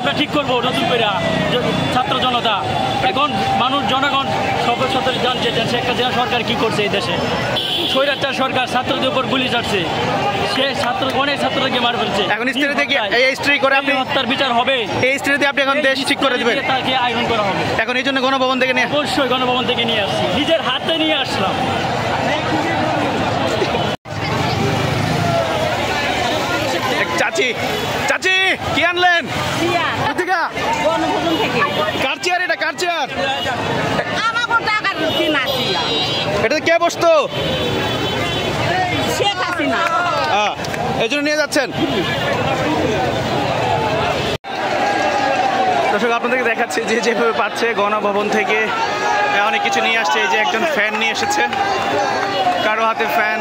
আমরা ঠিক করবো নতুন করে ছাত্র জনতা। এখন মানুষ জনগণ সকল সাথে জানছে যে শেখ হাসিনা সরকার কি করছে এই দেশে। স্বৈরাচার সরকার ছাত্রদের উপর গুলি চাটছে, সে অনেক ছাত্রকে মার ফেলছে। এখন হত্যার বিচার হবে, এই স্ত্রীতে আপনি এখন দেশ ঠিক করে দিবেন, তাকে আইন করা হবে। এখন এই জন্য গণভবন থেকে নিয়ে অবশ্যই গণভবন থেকে নিয়ে আসছি, নিজের হাতে নিয়ে আসলাম। চাচি চাচি কি আনলেন? কার চেয়ার? এটা কার চেয়ার? এটা কে বসতো? এই জন্য নিয়ে যাচ্ছেন। দর্শক আপনাদেরকে দেখাচ্ছে যে যেভাবে পাচ্ছে গণভবন থেকে অনেক কিছু নিয়ে আসছে। এই যে একজন ফ্যান নিয়ে এসেছে, কারো হাতে ফ্যান,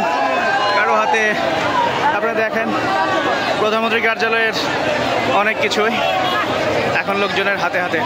কারো হাতে আপনারা দেখেন প্রধানমন্ত্রী কার্যালয়ের অনেক কিছুই এখন লোকজনের হাতে হাতে।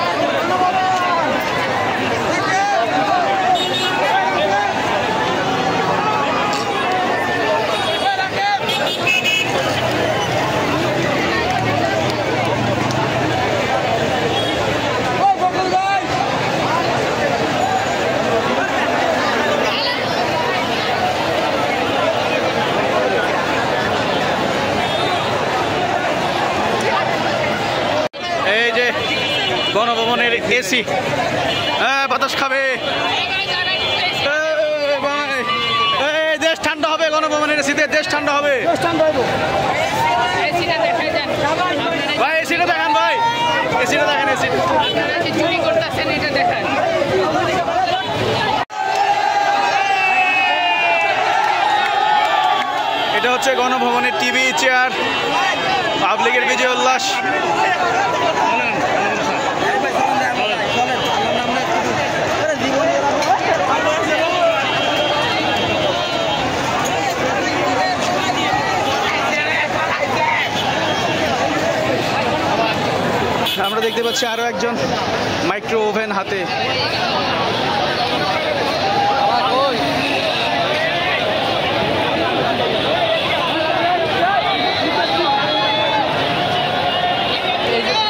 গণভবনের এসি বাতাস খাবে, দেশ ঠান্ডা হবে। গণভবনের এসিতে দেশ ঠান্ডা হবে। ভাই এসিটা দেখান, ভাই এসিটা দেখেন, এসি এটা হচ্ছে গণভবনের টিভি চেয়ার, পাবলিকের বিজয় উল্লাস। আমরা দেখতে পাচ্ছি আরো একজন মাইক্রো ওভেন হাতে।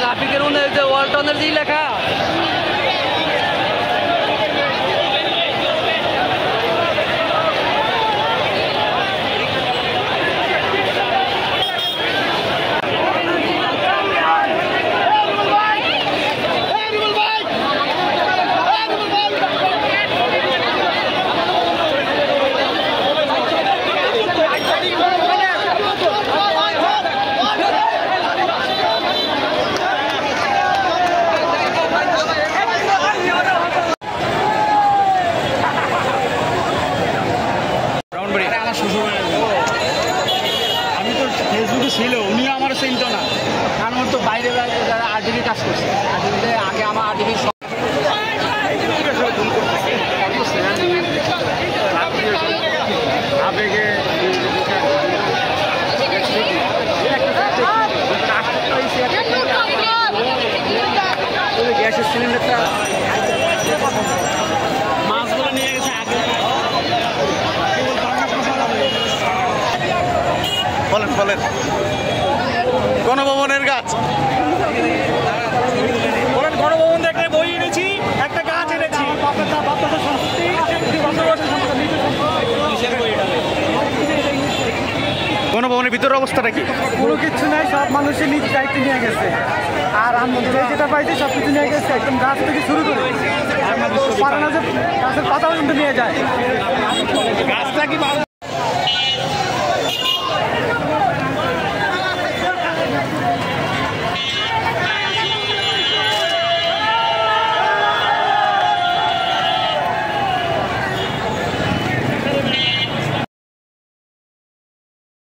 ট্রাফিকের মধ্যে ওয়ালটনের যে লেখা ফেসবুকে ছিল, উনিও আমার চিনত না, কারণ ওর তো বাইরে যারা আরটিভি কাজ করছে, আরটিভিতে আগে আমার আরটিভি আবেগে গ্যাসের সিলিন্ডারটা মাছগুলো নিয়ে গেছে আগে। বলেন বলেন, গণভবনের গাছ বলেন। গণভবন থেকে বই এনেছি, একটা গাছ এনেছি। গণভবনের ভিতরের অবস্থাটা কি? কোনো কিছু নাই, সব মানুষের নিজ দায়িত্ব নিয়ে গেছে। আর আমরা যেটা পাইছি সব কিছু নিয়ে গেছে, একদম গাছ থেকে শুরু করে গাছের পাতা পর্যন্ত নিয়ে যায়। গাছটা কি